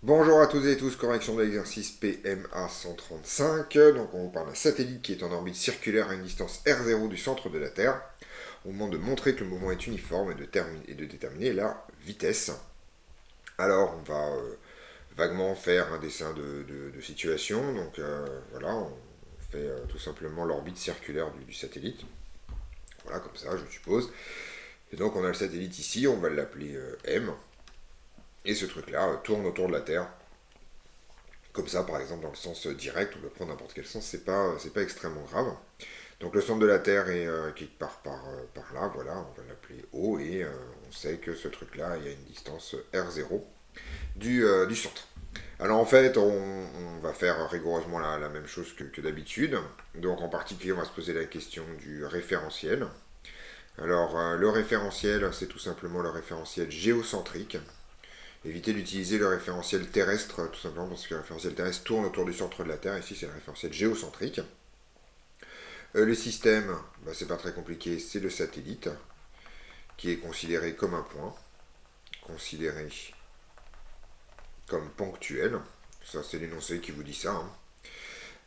Bonjour à toutes et tous, correction de l'exercice PMA 135. Donc on vous parle d'un satellite qui est en orbite circulaire à une distance R0 du centre de la Terre. On vous demande de montrer que le mouvement est uniforme et de déterminer la vitesse. Alors on va vaguement faire un dessin de situation. Donc voilà, on fait tout simplement l'orbite circulaire du satellite. Voilà, comme ça je suppose. Et donc on a le satellite ici, on va l'appeler M. Et ce truc-là tourne autour de la Terre. Comme ça, par exemple, dans le sens direct, on peut prendre n'importe quel sens, c'est pas extrêmement grave. Donc le centre de la Terre est quelque part par là, voilà, on va l'appeler O, et on sait que ce truc-là, il y a une distance R0 du centre. Alors en fait, on va faire rigoureusement la même chose que d'habitude. Donc en particulier, on va se poser la question du référentiel. Alors le référentiel, c'est tout simplement le référentiel géocentrique. Évitez d'utiliser le référentiel terrestre, tout simplement parce que le référentiel terrestre tourne autour du centre de la Terre. Ici, c'est le référentiel géocentrique. Le système, c'est pas très compliqué, c'est le satellite, qui est considéré comme un point, considéré comme ponctuel. Ça, c'est l'énoncé qui vous dit ça. Hein.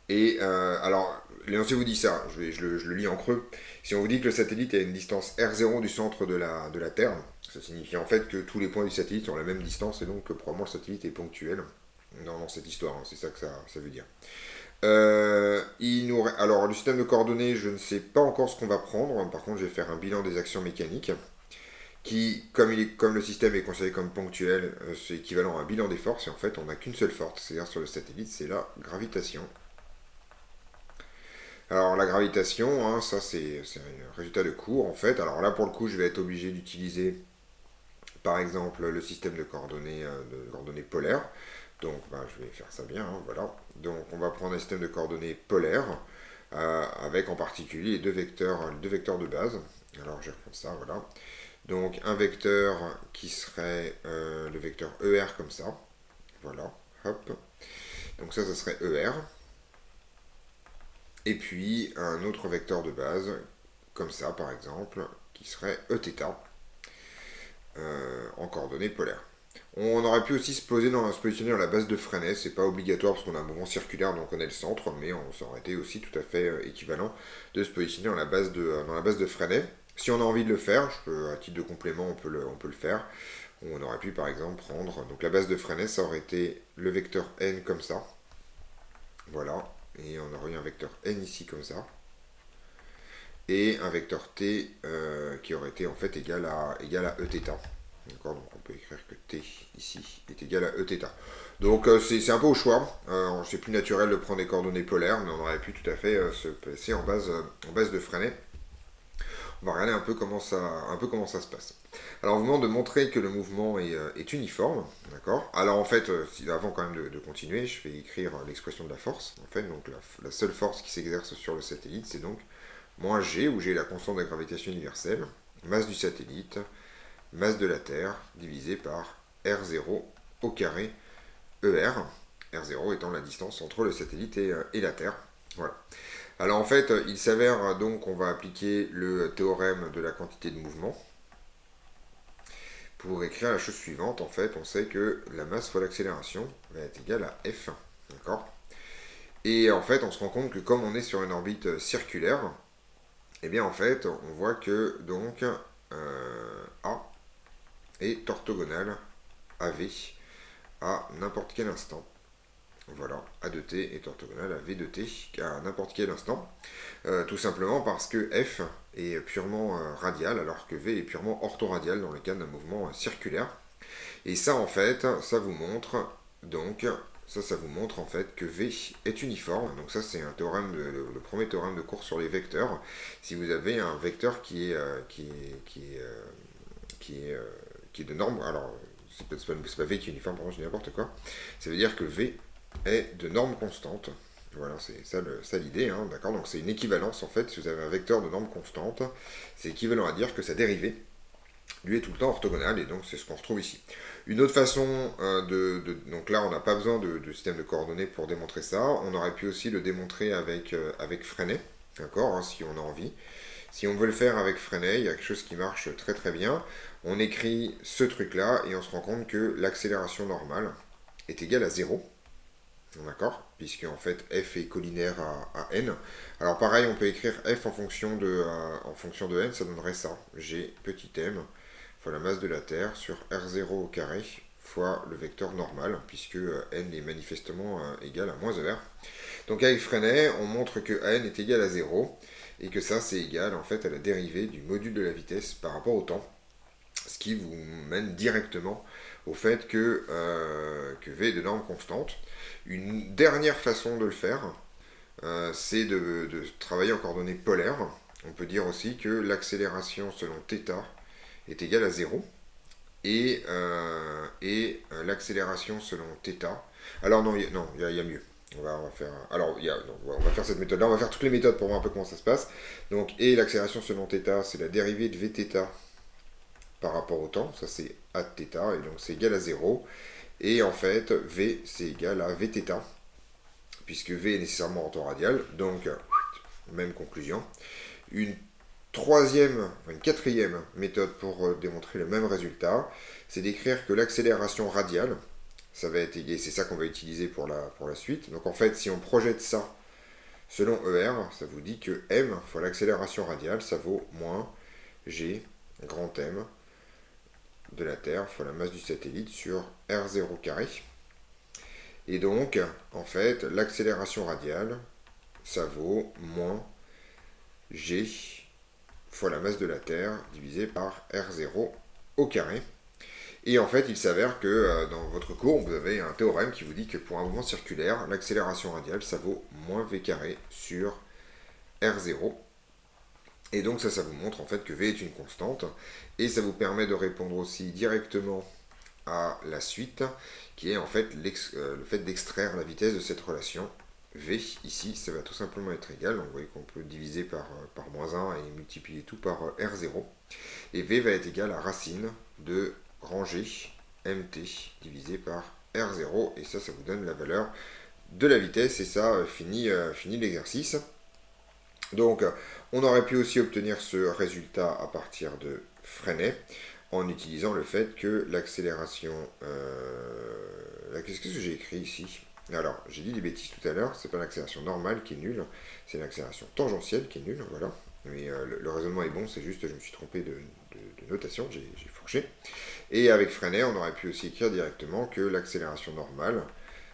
Et alors, l'énoncé vous dit ça, je le lis en creux. Si on vous dit que le satellite est à une distance R0 du centre de la Terre, ça signifie en fait que tous les points du satellite sont à la même distance et donc que probablement le satellite est ponctuel dans cette histoire. Hein, c'est ça que ça veut dire. Alors, le système de coordonnées, je ne sais pas encore ce qu'on va prendre. Par contre, je vais faire un bilan des actions mécaniques qui, comme le système est considéré comme ponctuel, c'est équivalent à un bilan des forces. Et en fait, on n'a qu'une seule force, c'est-à-dire sur le satellite, c'est la gravitation. Alors la gravitation, hein, ça c'est un résultat de cours en fait. Alors là pour le coup je vais être obligé d'utiliser par exemple le système de coordonnées polaires. Donc je vais faire ça bien, hein, voilà. Donc on va prendre un système de coordonnées polaires avec en particulier les deux vecteurs de base. Alors je vais reprendre ça, voilà. Donc un vecteur qui serait le vecteur ER comme ça. Voilà, hop. Donc ça serait ER. Et puis un autre vecteur de base, comme ça par exemple, qui serait Eθ en coordonnées polaires. On aurait pu aussi se positionner dans la base de Fresnel, c'est pas obligatoire parce qu'on a un mouvement circulaire donc on est le centre, mais ça aurait été aussi tout à fait équivalent de se positionner dans la base de Fresnel. Si on a envie de le faire, à titre de complément on peut le faire. On aurait pu par exemple prendre, donc la base de Fresnel ça aurait été le vecteur n comme ça, voilà, et on aurait eu un vecteur n ici comme ça, et un vecteur t qui aurait été en fait égal à Eθ. D'accord, donc on peut écrire que t ici est égal à Eθ. Donc c'est un peu au choix. C'est plus naturel de prendre des coordonnées polaires, mais on aurait pu tout à fait se placer en base de Fresnel. On va regarder un peu comment ça se passe. Alors on vous demande de montrer que le mouvement est uniforme, d'accord. Alors en fait, avant quand même de continuer, je vais écrire l'expression de la force. En fait, donc la seule force qui s'exerce sur le satellite, c'est donc moins g, où g est la constante de la gravitation universelle, masse du satellite, masse de la Terre, divisé par R0 au carré ER, R0 étant la distance entre le satellite et la Terre. Voilà. Alors en fait, il s'avère donc qu'on va appliquer le théorème de la quantité de mouvement pour écrire la chose suivante. En fait, on sait que la masse fois l'accélération va être égale à F. D'accord. Et en fait, on se rend compte que comme on est sur une orbite circulaire, eh bien en fait, on voit que donc A est orthogonal à V à n'importe quel instant. Voilà, A de t est orthogonal à V de t à n'importe quel instant. Tout simplement parce que F est purement radial alors que V est purement orthoradial dans le cas d'un mouvement circulaire. Et ça en fait, ça vous montre donc ça vous montre en fait que V est uniforme. Donc ça c'est un théorème le premier théorème de course sur les vecteurs. Si vous avez un vecteur qui est de norme, alors c'est pas V qui est uniforme, pardon, je dis n'importe quoi. Ça veut dire que V est de norme constante. Voilà, c'est ça l'idée, hein, d'accord. Donc c'est une équivalence en fait. Si vous avez un vecteur de norme constante, c'est équivalent à dire que sa dérivée lui est tout le temps orthogonale, et donc c'est ce qu'on retrouve ici. Une autre façon donc là on n'a pas besoin de système de coordonnées pour démontrer ça. On aurait pu aussi le démontrer avec Fresnel, d'accord, hein, si on a envie. Si on veut le faire avec Fresnel, il y a quelque chose qui marche très très bien. On écrit ce truc là et on se rend compte que l'accélération normale est égal à 0. D'accord? Puisque en fait f est collinaire à n. Alors pareil, on peut écrire f en fonction de n, ça donnerait ça. G petit m fois la masse de la Terre sur R0 au carré fois le vecteur normal, puisque n est manifestement égal à moins ER. Donc avec Freinet, on montre que n est égal à 0, et que ça c'est égal en fait à la dérivée du module de la vitesse par rapport au temps, ce qui vous mène directement au fait que v est de norme constante. Une dernière façon de le faire, c'est de travailler en coordonnées polaires. On peut dire aussi que l'accélération selon θ est égale à 0, et l'accélération selon θ... Alors non, il y a mieux. On va faire, alors, on va faire cette méthode-là, on va faire toutes les méthodes pour voir un peu comment ça se passe. Donc, et l'accélération selon θ, c'est la dérivée de vθ par rapport au temps, ça c'est a de θ, et donc c'est égal à 0. Et en fait, v c'est égal à vθ, puisque v est nécessairement en temps radial, donc même conclusion. Une quatrième méthode pour démontrer le même résultat, c'est d'écrire que l'accélération radiale, ça va être égal, c'est ça qu'on va utiliser pour la suite. Donc en fait, si on projette ça selon ER, ça vous dit que m fois l'accélération radiale, ça vaut moins g grand M de la Terre fois la masse du satellite sur R0 carré. Et donc, en fait, l'accélération radiale, ça vaut moins g fois la masse de la Terre divisé par R0 au carré. Et en fait, il s'avère que dans votre cours, vous avez un théorème qui vous dit que pour un mouvement circulaire, l'accélération radiale, ça vaut moins v carré sur R0. Et donc ça vous montre en fait que v est une constante. Et ça vous permet de répondre aussi directement à la suite, qui est en fait le fait d'extraire la vitesse de cette relation. V, ici, ça va tout simplement être égal. Donc vous voyez qu'on peut diviser par moins 1 et multiplier tout par R0. Et V va être égal à racine de grand G mt divisé par R0. Et ça vous donne la valeur de la vitesse. Et ça finit l'exercice. Donc, on aurait pu aussi obtenir ce résultat à partir de Freinet, en utilisant le fait que l'accélération... Qu'est-ce que j'ai écrit ici? Alors, j'ai dit des bêtises tout à l'heure, c'est pas l'accélération normale qui est nulle, c'est l'accélération tangentielle qui est nulle, voilà. Mais le raisonnement est bon, c'est juste je me suis trompé de notation, j'ai fourché. Et avec Freinet, on aurait pu aussi écrire directement que l'accélération normale,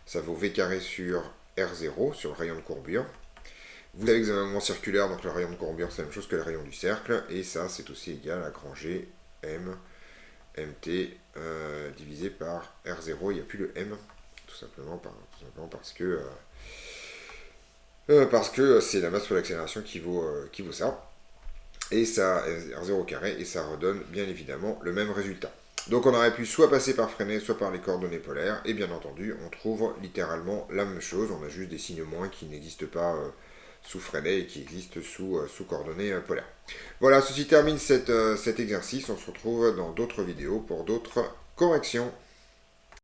ça vaut v carré sur R0, sur le rayon de courbure. Vous savez que vous avez un mouvement circulaire, donc le rayon de courbure c'est la même chose que le rayon du cercle, et ça c'est aussi égal à grand G m mt divisé par R0, il n'y a plus le m, tout simplement parce que c'est la masse sur l'accélération qui vaut ça, et ça R0 au carré, et ça redonne bien évidemment le même résultat. Donc on aurait pu soit passer par Freinet, soit par les coordonnées polaires, et bien entendu on trouve littéralement la même chose, on a juste des signes moins qui n'existent pas sous Freinet et qui existent sous coordonnées polaires. Voilà, ceci termine cet exercice, on se retrouve dans d'autres vidéos pour d'autres corrections.